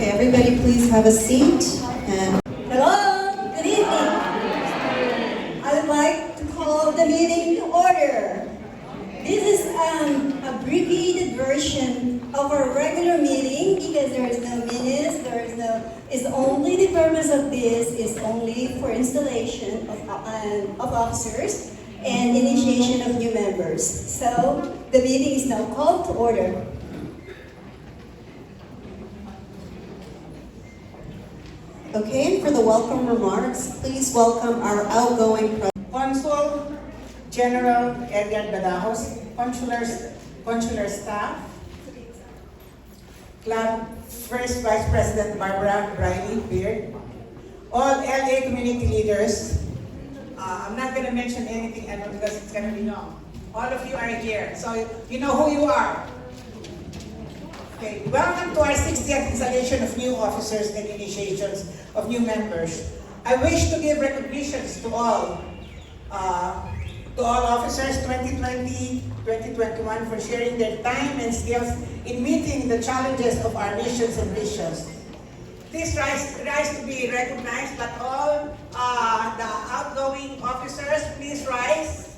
Okay, everybody please have a seat. And Hello, good evening. I would like to call the meeting to order. This is an abbreviated version of our regular meeting because there is no minutes, it's only the purpose of this is only for installation of officers and initiation of new members. So the meeting is now called to order. okay, and for the welcome remarks, please welcome our outgoing Consul General Edgar Badajos, consular staff, Club First Vice President Barbara Riley Beard, all LA community leaders. I'm not going to mention anything because it's going to be long. All of you are here, so you know who you are. Okay, welcome to our 60th installation of new officers and initiations of new members. I wish to give recognitions to all officers 2020, 2021 for sharing their time and skills in meeting the challenges of our missions and visions. Please rise to be recognized, but all the outgoing officers, please rise.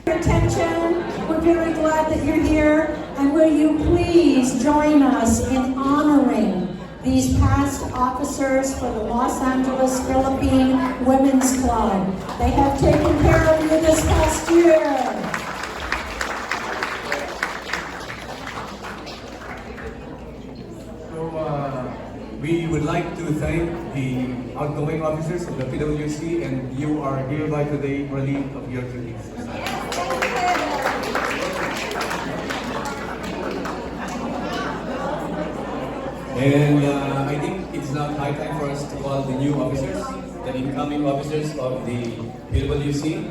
Attention, we're very glad that you're here, and will you please join us in honoring these past officers for the Los Angeles Philippine Women's Club. They have taken care of you this past year. We would like to thank the outgoing officers of the PWC, and you are hereby today relieved of your duties. And I think it's now high time for us to call the new officers, the incoming officers of the PWC,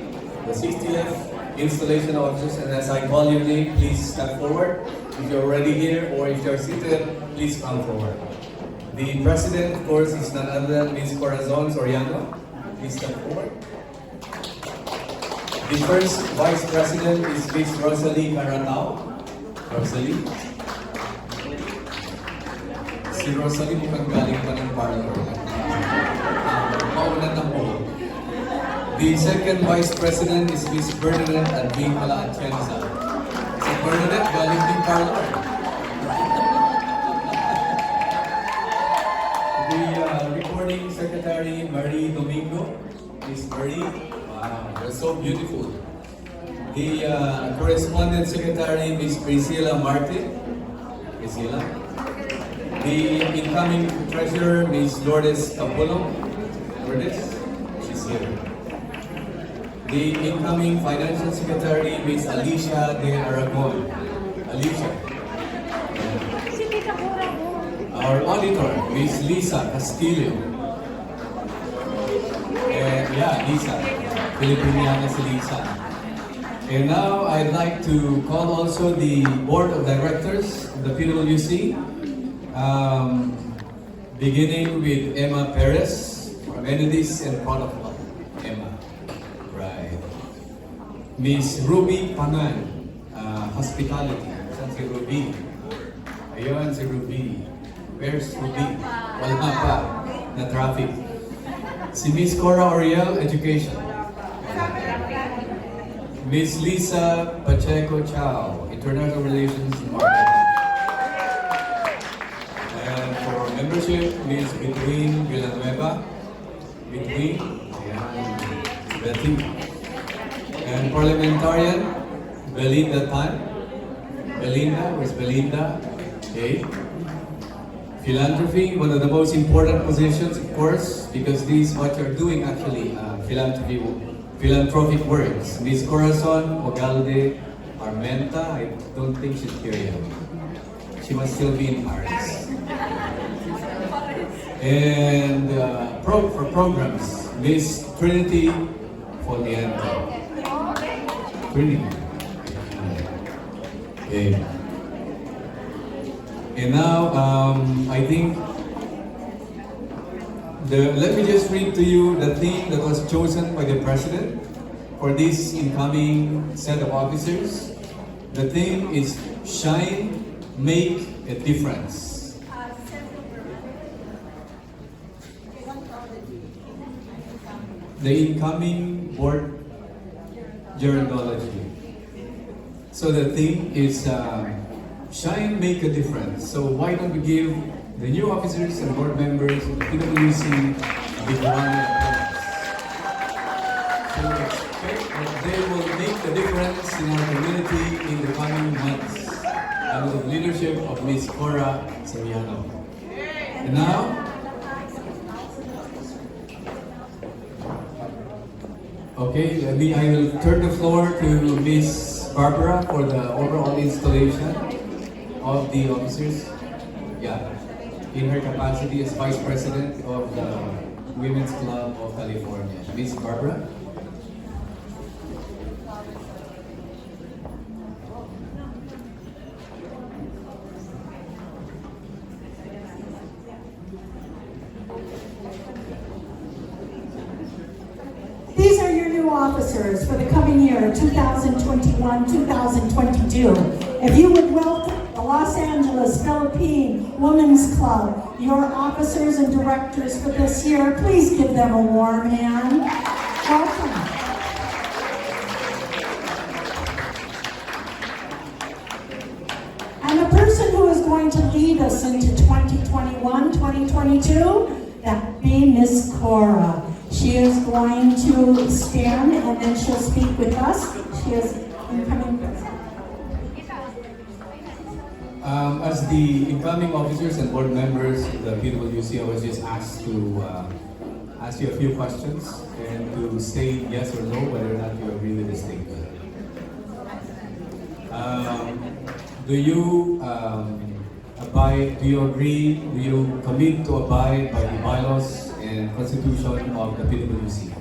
the 60th installation officers. And as I call your name, please step forward. If you're already here or if you're seated, please come forward. The president, of course, is none other than Ms. CORA ARAGON SORIANO. Please step forward. The first vice president is Ms. Rosalie Caratao. Rosalie. Si Rosalie mukhang galing pa ng parlor. Mauna ng buo. The second vice president is Ms. Bernadette Advincula Atienza. Si Bernadette galing din parlor. The recording secretary, Marie Domingo. Ms. Marie, wow, you're so beautiful. The correspondent secretary, Ms. Priscilla Martin. Priscilla. The incoming treasurer, Ms. Lourdes Capulong. Lourdes, she's here. The incoming financial secretary, Ms. Alicia de Aragon. Alicia. Our auditor, Ms. Lisa Castillo. And yeah, Lisa. Filipiniana si Lisa. And now I'd like to call also the board of directors of the PWC. Beginning with Emma Perez, Amenities and Protocol. Emma. Right. Miss Ruby Pangan, Hospitality. Saan si Ruby? Ayun, si Ruby. Where's Ruby? Wala pa. Na traffic. Si Miss Cora Oriel, Education. Miss Lisa Pacheco Chow, International Relations and Marketing. And for membership, Miss Between Villanueva. Between. Betty. And parliamentarian, Belinda Tan. Belinda, where's Belinda? Okay. Philanthropy, one of the most important positions, of course, because this is what you're doing actually, philanthropic works. Ms. Corazon Ogalde Armenta, I don't think she's here yet. She must still be in Paris. And for programs, Miss Trinity Foliento. Trinity. Okay. And now, I think, let me just read to you the theme that was chosen by the President for this incoming set of officers. The theme is Shine make a difference? The incoming board gerontology. So the theme is shine, make a difference. So why don't we give the new officers and board members of the PwC a big round of applause? So we expect that they will make a difference in our community in the coming months under the leadership of Ms. CORA Soriano. And now, okay, I will turn the floor to Ms. Barbara for the overall installation of the officers. Yeah, in her capacity as Vice President of the Women's Club of California. Ms. Barbara? These are your new officers for the coming year, 2021-2022. If you would welcome the Los Angeles Philippine Women's Club, your officers and directors for this year, please give them a warm hand. Welcome. And the person who is going to lead us into 2021-2022, that be Miss CORA. She is going to stand and then she'll speak with us. She is incoming. As the incoming officers and board members of the PwC, I was just asked to ask you a few questions and to say yes or no whether or not you agree with the statement. Do you abide? Do you agree? Do you commit to abide by the bylaws and Constitution of the PwC?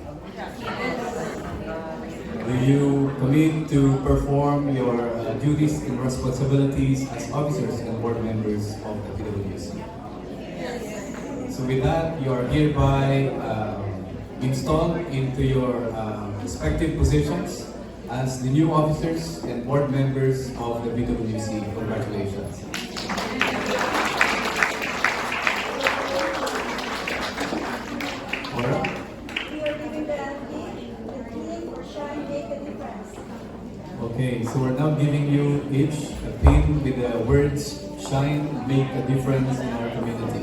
Do you commit to perform your duties and responsibilities as officers and board members of the PwC? So with that, you are hereby installed into your respective positions as the new officers and board members of the PwC. Congratulations. CORA? We are giving the theme for shine, make a difference. Okay, so we're now giving you each a pin with the words shine, make a difference in our community.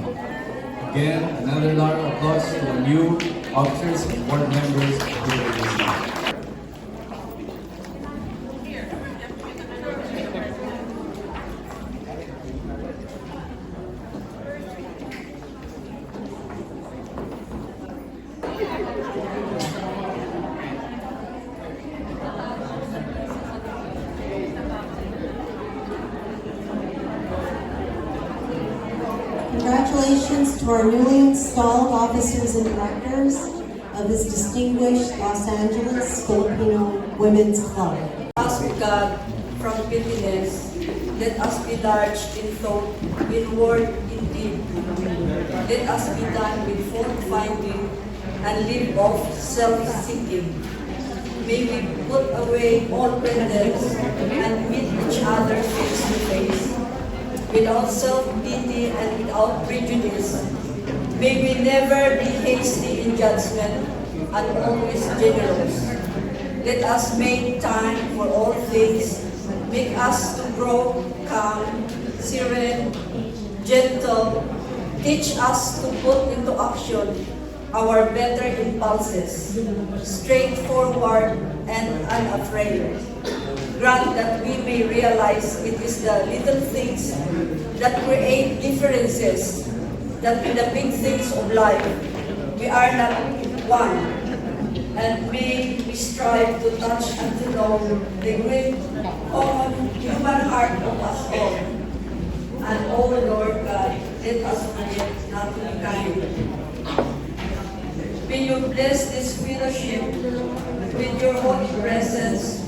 Again, another round of applause to the new officers and board members of the PwC. Congratulations to our newly installed officers and directors of this distinguished Los Angeles Filipino Women's Club. Ask God from bitterness, let us be large in thought, in word, in deed. Let us be done with fault-finding and leave off self-seeking. May we put away all pretense and meet each other face to face, without self-pity and without prejudice. May we never be hasty in judgment and always generous. Let us make time for all things. Make us to grow calm, serene, gentle. Teach us to put into action our better impulses, straightforward and unafraid. Grant that we may realize it is the little things that create differences, that in the big things of life, we are not one. And may we strive to touch and to know the great common human heart of us all. And oh Lord God, let us forget not to be kind. May you bless this fellowship with your holy presence,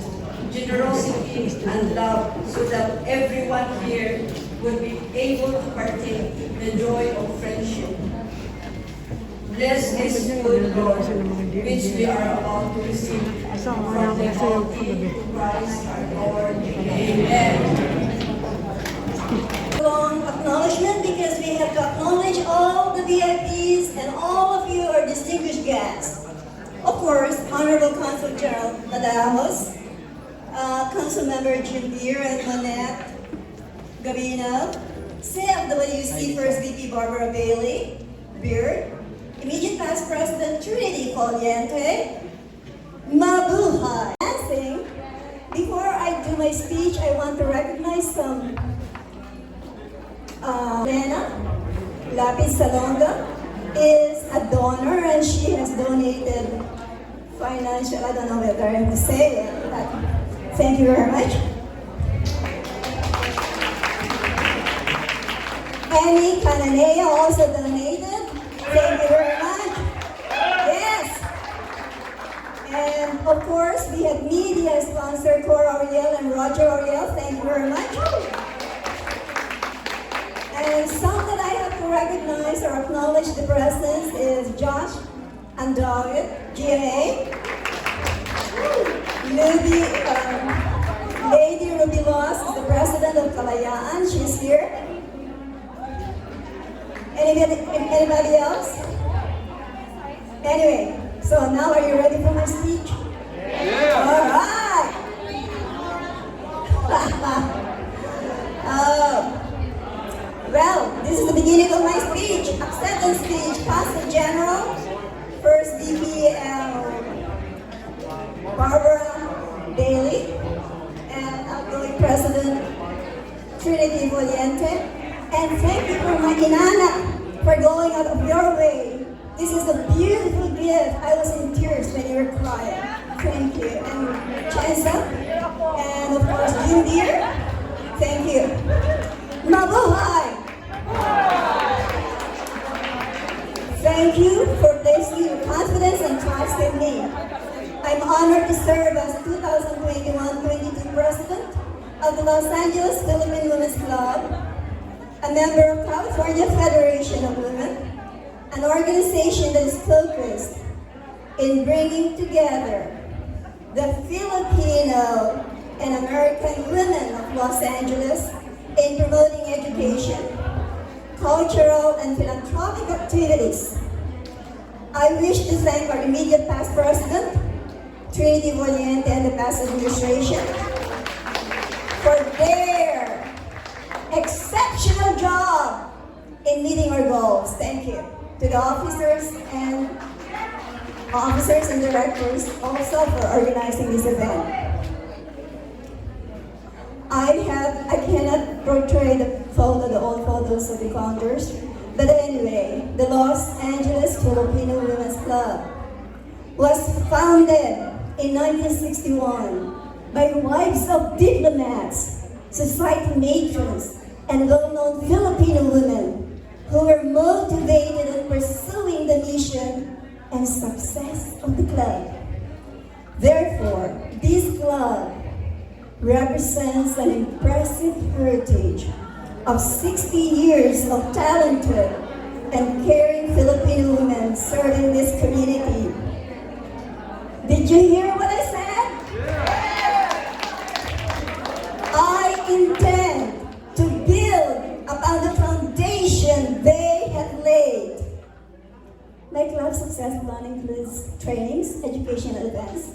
generosity and love, so that everyone here will be able to partake the joy of friendship. Bless this good Lord, which we are about to receive from the Almighty Christ our Lord. Amen. distinguished guests. Of course, Honorable Consul General Nadamos, Council Member Jim Beer and Manette Gabino, CFWC First VP Barbara Bailey, Beard, Immediate Past President Trinity Coliente, Mabuhay. Dancing. Before I do my speech, I want to recognize some Lena Lapis Salonga is a donor and she has donated financial, I don't know whether I have to say it, but thank you very much. Annie Cananea also donated. Thank you very much. Yes. And of course, we have media sponsor CORA Ariel and Roger Ariel. Thank you very much. And some that I have to recognize or acknowledge the presence is Josh and David, GMA. Lady Ruby Loss is the president of Kalayaan. She's here. Anybody else? Anyway, so now are you ready for my speech? Yeah. All right. Well, this is the beginning of my speech. Acceptance speech, Consul General, First VP Barbara Bailey, and outgoing President Trinity Coliente. And thank you for my inana for going out of your way. This is a beautiful gift. I was in tears when you were crying. Thank you. And Chansa, and of course Jim Deere. Thank you. Mabuhay! Thank you for placing your confidence and trust in me. I'm honored to serve as 2021-22 President of the Los Angeles Philippine Women's Club, a member of California Federation of Women, an organization that is focused in bringing together the Filipino and American women of Los Angeles in promoting education, cultural, and philanthropic activities. I wish to thank our immediate past president, Trinity Coliente, and the past administration for their exceptional job in meeting our goals. Thank you. To the officers and directors also for organizing this event. I cannot portray the old photos of the founders, but anyway, the Los Angeles Filipino Women's Club was founded in 1961 by wives of diplomats, society matrons, and well-known Filipino women who were motivated in pursuing the mission and success of the club. Therefore, this club represents an impressive heritage of 60 years of talented and caring Filipino women serving this community. Did you hear what I said? I intend to build upon the foundation they have laid. My club success plan includes trainings, educational events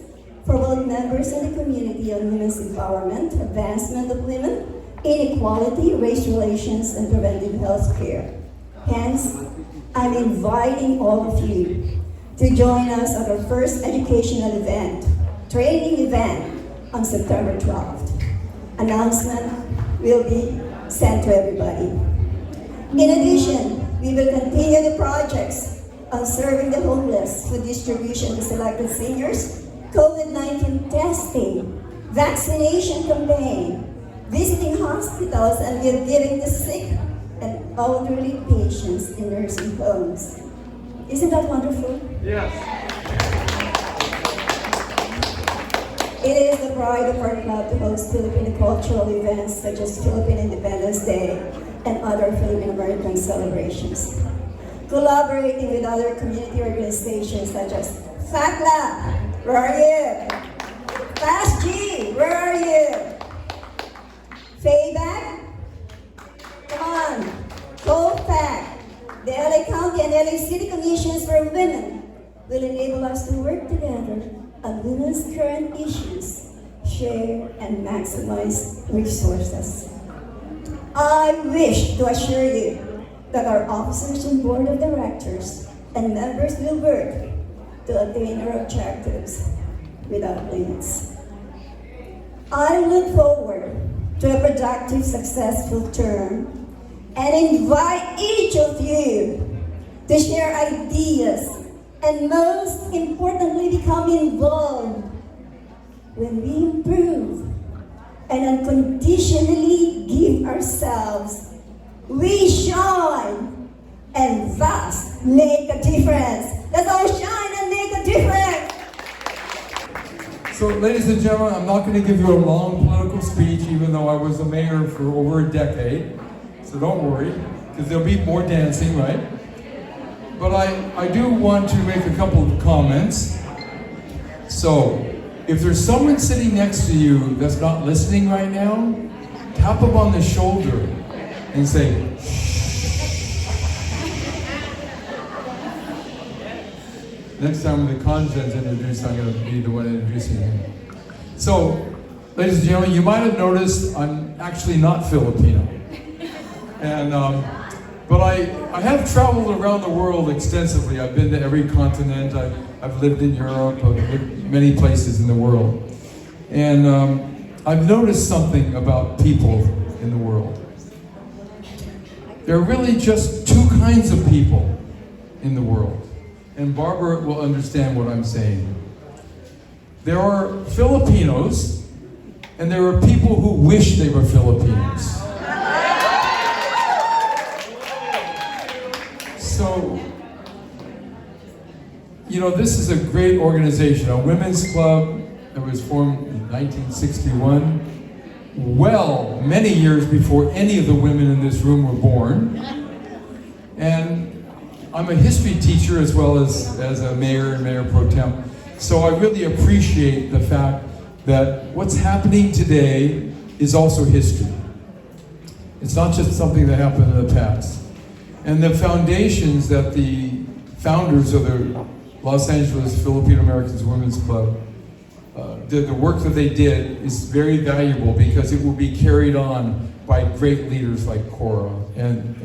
for both members and the community on women's empowerment, advancement of women, inequality, race relations, and preventive health care. Hence, I'm inviting all of you to join us at our first educational event, training event, on September 12th. Announcement will be sent to everybody. In addition, we will continue the projects on serving the homeless, food distribution to selected seniors, COVID-19 testing, vaccination campaign, visiting hospitals, and we are giving the sick and elderly patients in nursing homes. Isn't that wonderful? Yes. It is the pride of our club to host Filipino cultural events such as Philippine Independence Day and other Philippine American celebrations. Collaborating with other community organizations such as FACLA, where are you? FASG, where are you? FABAC, come on. COFAC, the LA County and LA City Commissions for Women, will enable us to work together on women's current issues, share and maximize resources. I wish to assure you that our officers and board of directors and members will work to attain our objectives without limits. I look forward to a productive, successful term and invite each of you to share ideas and most importantly become involved. When we improve and unconditionally give ourselves, we shine and thus make a difference. Let's all shine and make a difference. So, ladies and gentlemen, I'm not going to give you a long political speech, even though I was the mayor for over a decade. So don't worry, because there'll be more dancing, right? But I do want to make a couple of comments. So, if there's someone sitting next to you that's not listening right now, tap them on the shoulder and say, next time when the conjun's introduced, I'm going to be the one introducing him. So, ladies and gentlemen, you might have noticed I'm actually not Filipino. And, but I have traveled around the world extensively. I've been to every continent. I've lived in Europe. I've lived many places in the world. And I've noticed something about people in the world. There are really just two kinds of people in the world. And Barbara will understand what I'm saying. There are Filipinos, and there are people who wish they were Filipinos. So, you know, this is a great organization, a women's club that was formed in 1961, well, many years before any of the women in this room were born. And I'm a history teacher as well as a mayor and mayor pro tem. So I really appreciate the fact that what's happening today is also history. It's not just something that happened in the past. And the foundations that the founders of the Los Angeles Filipino Americans Women's Club did, the work that they did is very valuable because it will be carried on by great leaders like CORA and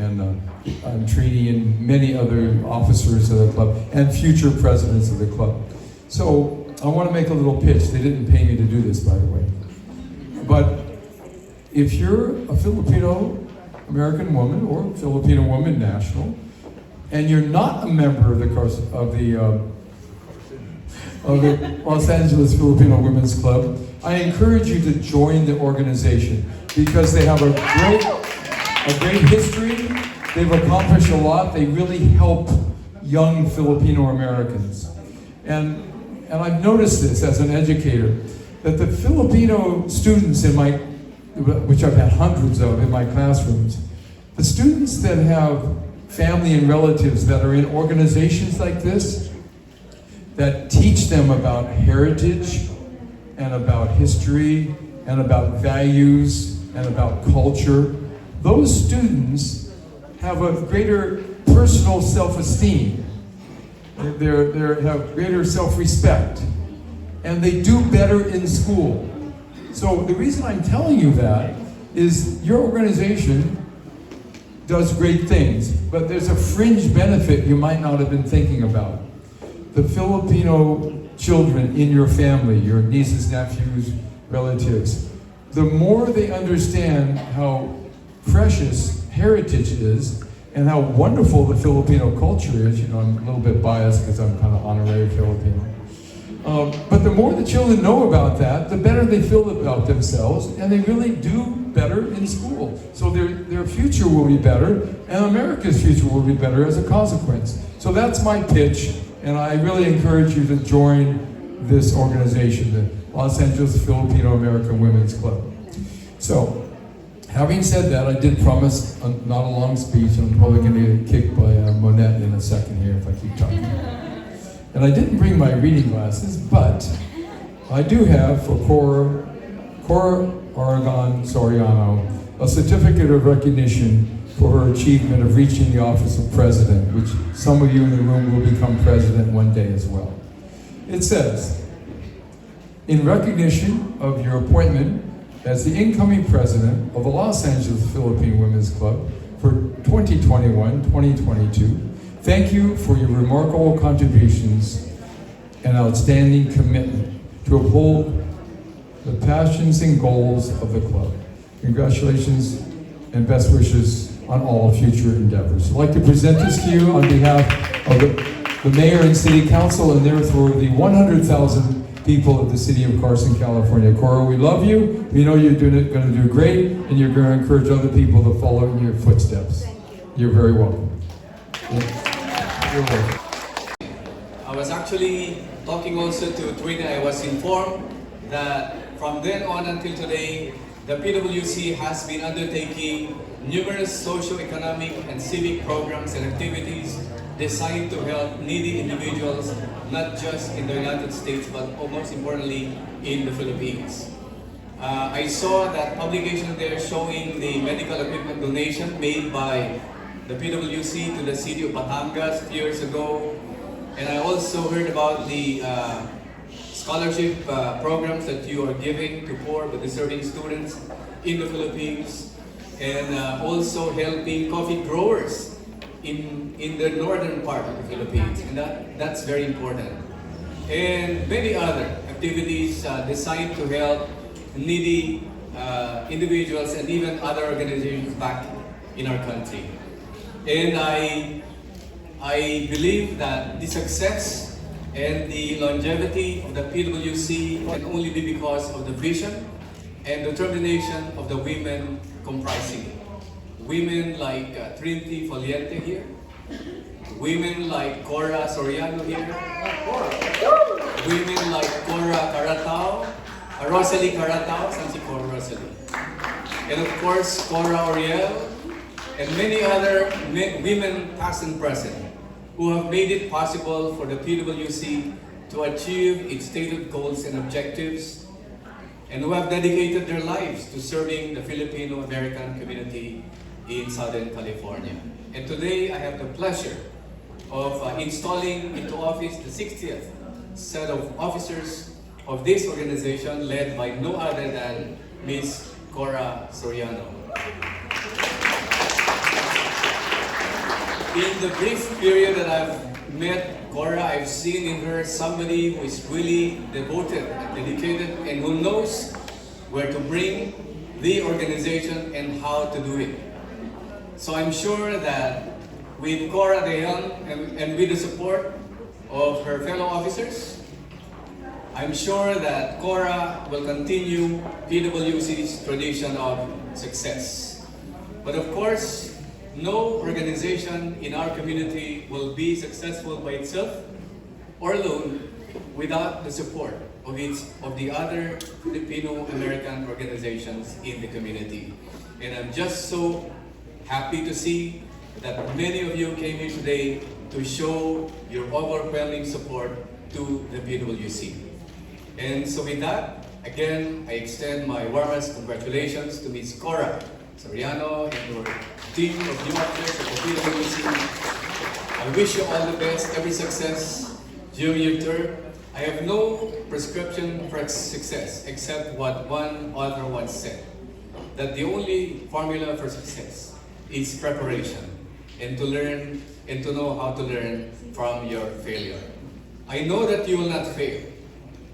Trini and many other officers of the club and future presidents of the club. So I want to make a little pitch. They didn't pay me to do this, by the way. But if you're a Filipino American woman or Filipino woman national, and you're not a member of the Los Angeles Filipino Women's Club, I encourage you to join the organization because they have a great history. They've accomplished a lot. They really help young Filipino Americans. And I've noticed this as an educator, that the Filipino students which I've had hundreds of in my classrooms, the students that have family and relatives that are in organizations like this, that teach them about heritage and about history and about values and about culture, those students have a greater personal self-esteem. They have greater self-respect, and they do better in school. So the reason I'm telling you that is your organization does great things, but there's a fringe benefit you might not have been thinking about. The Filipino children in your family, your nieces, nephews, relatives, the more they understand how precious heritage is and how wonderful the Filipino culture is, you know, I'm a little bit biased because I'm kind of honorary Filipino. But the more the children know about that, the better they feel about themselves, and they really do better in school. So their future will be better, and America's future will be better as a consequence. So that's my pitch, and I really encourage you to join this organization, the Los Angeles Filipino American Women's Club. So, having said that, I did promise not a long speech, and I'm probably going to get kicked by Monette in a second here if I keep talking. And I didn't bring my reading glasses, but I do have for CORA Aragon Soriano a certificate of recognition for her achievement of reaching the office of president, which some of you in the room will become president one day as well. It says, in recognition of your appointment as the incoming president of the Los Angeles Philippine Women's Club for 2021-2022, thank you for your remarkable contributions and outstanding commitment to uphold the passions and goals of the club. Congratulations and best wishes on all future endeavors. I'd like to present this to you on behalf of the mayor and city council, and therefore the 100,000 people of the city of Carson, California. Cora, we love you. We know you're going to do great, and you're going to encourage other people to follow in your footsteps. Thank you. You're very welcome. You're welcome. I was actually talking also to Trina. I was informed that from then on until today, the PWC has been undertaking numerous socio-economic and civic programs and activities designed to help needy individuals, not just in the United States, but most importantly, in the Philippines. I saw that publication there showing the medical equipment donation made by the PWC to the city of Batangas a few years ago. And I also heard about the scholarship programs that you are giving to poor but deserving students in the Philippines, and also helping coffee growers in the northern part of the Philippines, and that's very important. And many other activities designed to help needy individuals and even other organizations back in our country. And I believe that the success and the longevity of the PWC can only be because of the vision and determination of the women comprising it. Women like Trinity Foliente here, women like CORA Soriano here, women like CORA Caratao, Rosalie Caratao, saan si CORA Rosalie? And of course, CORA Oriel, and many other women past and present who have made it possible for the PWC to achieve its stated goals and objectives, and who have dedicated their lives to serving the Filipino-American community in Southern California. And today I have the pleasure of installing into office the 60th set of officers of this organization, led by no other than Ms. CORA Soriano. In the brief period that I've met CORA, I've seen in her somebody who is really devoted and dedicated and who knows where to bring the organization and how to do it. So I'm sure that with CORA De Young and with the support of her fellow officers, I'm sure that CORA will continue PWC's tradition of success. But of course, no organization in our community will be successful by itself or alone without the support of the other Filipino-American organizations in the community. And I'm just so happy to see that many of you came here today to show your overwhelming support to the PWC. And so with that, again, I extend my warmest congratulations to Ms. CORA Soriano and your team of new officers of the PWC. I wish you all the best, every success during your term. I have no prescription for success except what one author once said, that the only formula for success is preparation and to learn and to know how to learn from your failure. I know that you will not fail.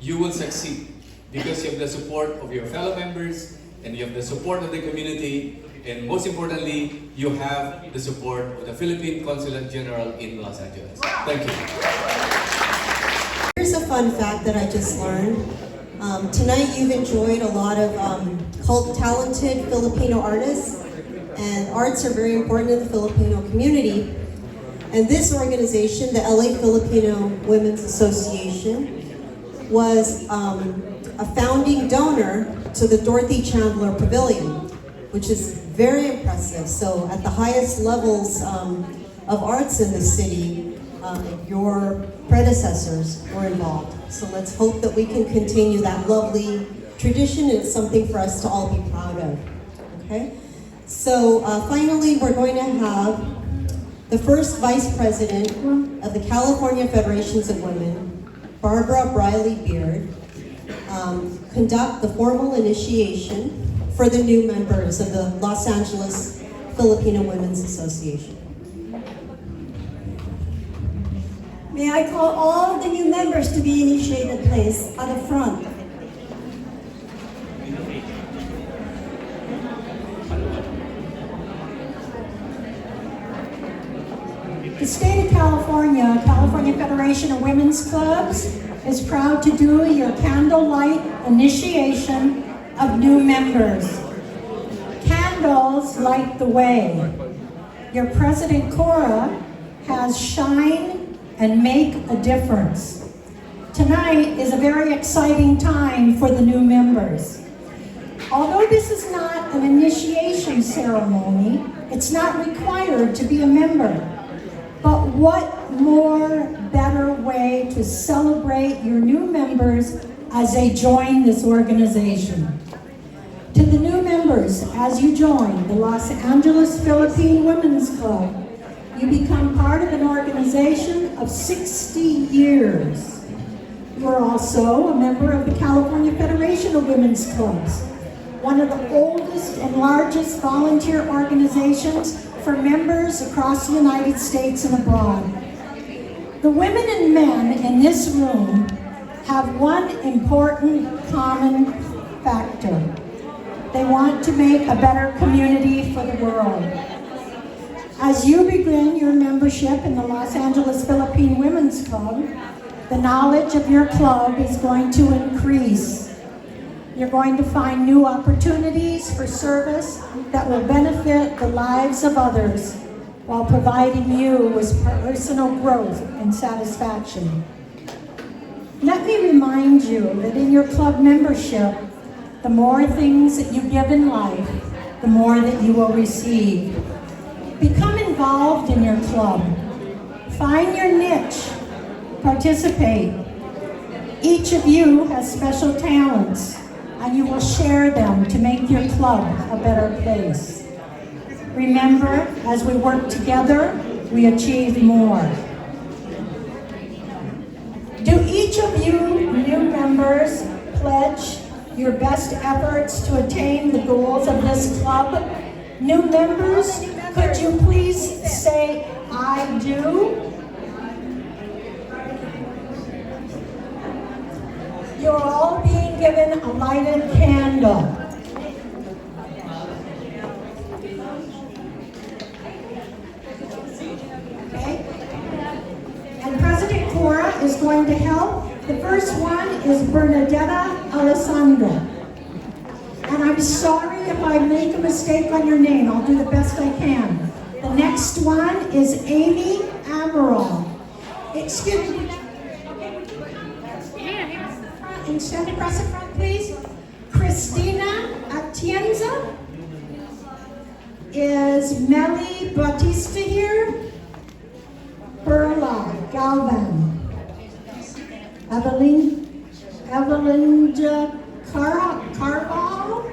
You will succeed because you have the support of your fellow members and you have the support of the community, and most importantly, you have the support of the Philippine Consulate General in Los Angeles. Thank you. Here's a fun fact that I just learned. Tonight you've enjoyed a lot of talented Filipino artists, and arts are very important in the Filipino community. And this organization, the LA Filipino Women's Association, was a founding donor to the Dorothy Chandler Pavilion, which is very impressive. So at the highest levels of arts in the city, your predecessors were involved. So let's hope that we can continue that lovely tradition. It's something for us to all be proud of. Okay? So finally, we're going to have the first Vice President of the California Federations of Women, Barbara Briley Beard, conduct the formal initiation for the new members of the Los Angeles Filipino Women's Association. May I call all the new members to be initiated, please, at the front. The state of California, California Federation of Women's Clubs, is proud to do your candlelight initiation of new members. Candles light the way. Your president, CORA, has shine and make a difference. Tonight is a very exciting time for the new members. Although this is not an initiation ceremony, it's not required to be a member. But what more better way to celebrate your new members as they join this organization? To the new members, as you join the Los Angeles Philippine Women's Club, you become part of an organization of 60 years. You are also a member of the California Federation of Women's Clubs, one of the oldest and largest volunteer organizations for members across the United States and abroad. The women and men in this room have one important common factor. They want to make a better community for the world. As you begin your membership in the Los Angeles Philippine Women's Club, the knowledge of your club is going to increase. You're going to find new opportunities for service that will benefit the lives of others while providing you with personal growth and satisfaction. Let me remind you that in your club membership, the more things that you give in life, the more that you will receive. Become involved in your club. Find your niche. Participate. Each of you has special talents, and you will share them to make your club a better place. Remember, as we work together, we achieve more. Do each of you new members pledge your best efforts to attain the goals of this club? New members, could you please say, I do? You're all being given a lighted candle. Okay? And President CORA is going to help. The first one is Bernadetta Alessandro. And I'm sorry if I make a mistake on your name. I'll do the best I can. The next one is Amy Amaral. Excuse me. And stand across the front, please. Christina Atienza. Is Melly Batista here? Perla Galvan. Evelinja Carval.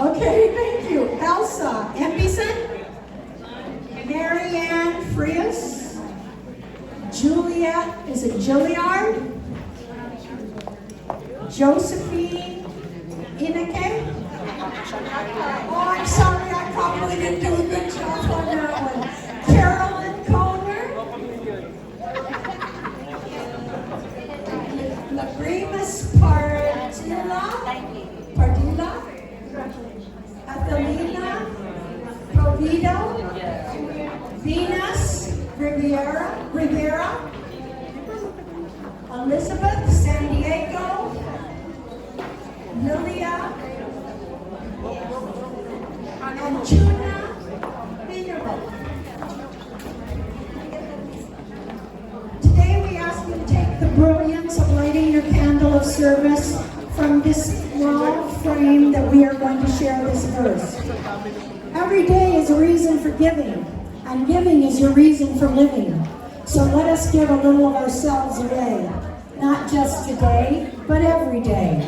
Okay, thank you. Elsa Embison. Marianne Frias. Juliet, is it Gilliard? Josephine Inake. Oh, I'm sorry, I probably didn't do a good job on that one. Carolyn Kohler. Lagrimas Pardilla. Athelina Provido. Venus Rivera. Elizabeth San Diego. Lilia and Tuna Vanderbilt. Today we ask you to take the brilliance of lighting your candle of service from this small frame that we are going to share this verse. Every day is a reason for giving, and giving is your reason for living. So let us give a little of ourselves away, not just today, but every day.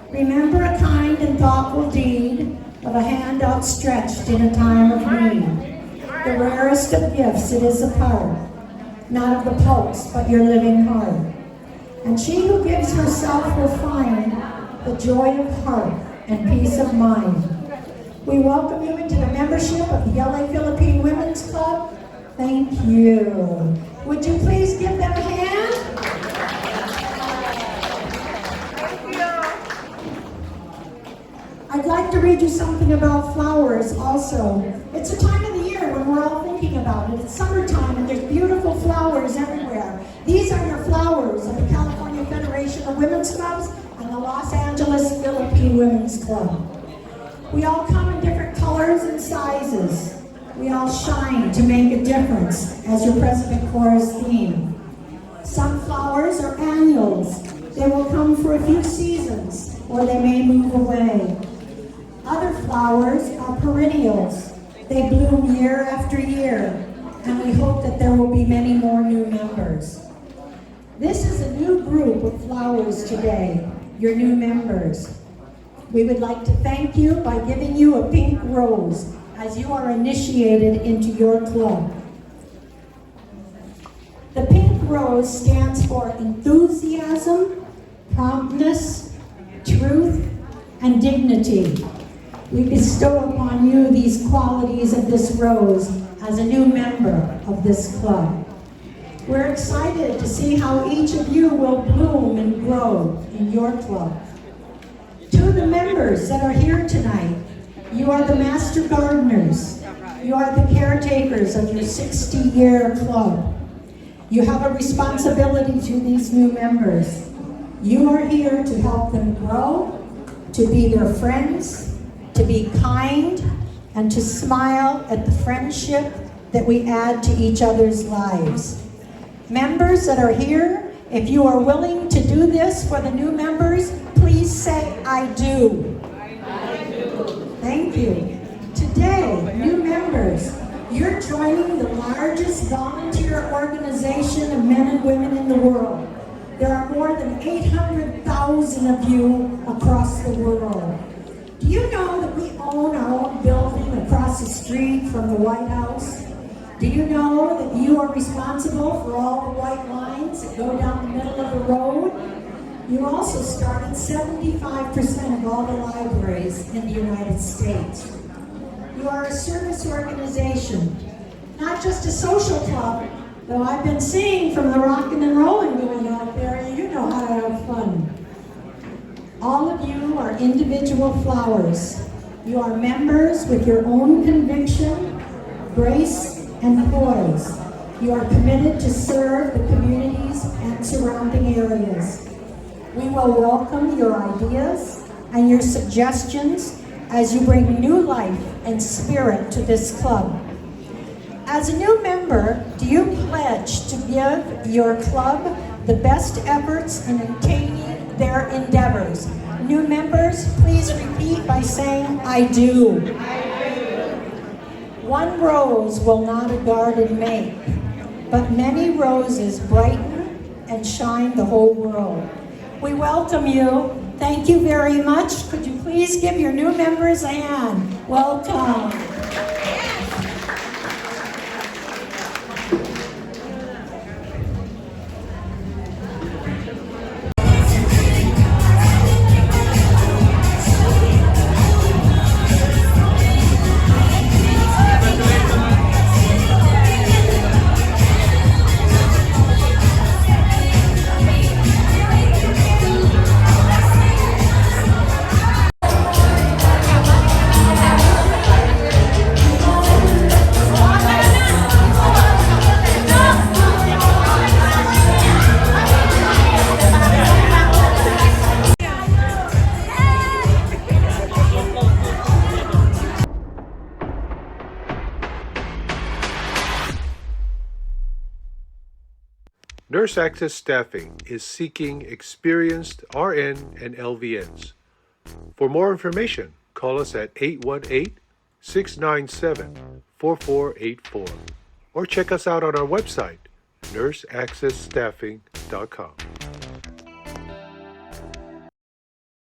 Remember a kind and thoughtful deed of a hand outstretched in a time of need. The rarest of gifts, it is a part, not of the pulse, but your living heart. And she who gives herself will find the joy of heart and peace of mind. We welcome you into the membership of the LA Philippine Women's Club. Thank you. Would you please give them a hand? I'd like to read you something about flowers also. It's a time of the year when we're all thinking about it. It's summertime and there's beautiful flowers everywhere. These are your flowers of the California Federation of Women's Clubs and the Los Angeles Philippine Women's Club. We all come in different colors and sizes. We all shine to make a difference, as your President Cora's theme. Some flowers are annuals. They will come for a few seasons, or they may move away. Other flowers are perennials. They bloom year after year, and we hope that there will be many more new members. This is a new group of flowers today, your new members. We would like to thank you by giving you a pink rose as you are initiated into your club. The pink rose stands for enthusiasm, promptness, truth, and dignity. We bestow upon you these qualities of this rose as a new member of this club. We're excited to see how each of you will bloom and grow in your club. To the members that are here tonight, you are the master gardeners. You are the caretakers of your 60-year club. You have a responsibility to these new members. You are here to help them grow, to be their friends, to be kind, and to smile at the friendship that we add to each other's lives. Members that are here, if you are willing to do this for the new members, please say, I do. I do. Thank you. Today, new members, you're joining the largest volunteer organization of men and women in the world. There are more than 800,000 of you across the world. Do you know that we own our own building across the street from the White House? Do you know that you are responsible for all the white lines that go down the middle of the road? You also started 75% of all the libraries in the United States. You are a service organization, not just a social club, though I've been seeing from the rockin' and rollin' going out there, you know how to have fun. All of you are individual flowers. You are members with your own conviction, grace, and poise. You are committed to serve the communities and surrounding areas. We will welcome your ideas and your suggestions as you bring new life and spirit to this club. As a new member, do you pledge to give your club the best efforts in attaining their endeavors? New members, please repeat by saying, I do. One rose will not a garden make, but many roses brighten and shine the whole world. We welcome you. Thank you very much. Could you please give your new members a hand? Welcome. Nurse Access Staffing is seeking experienced RN and LVNs. For more information, call us at 818-697-4484 or check us out on our website, nurseaccessstaffing.com.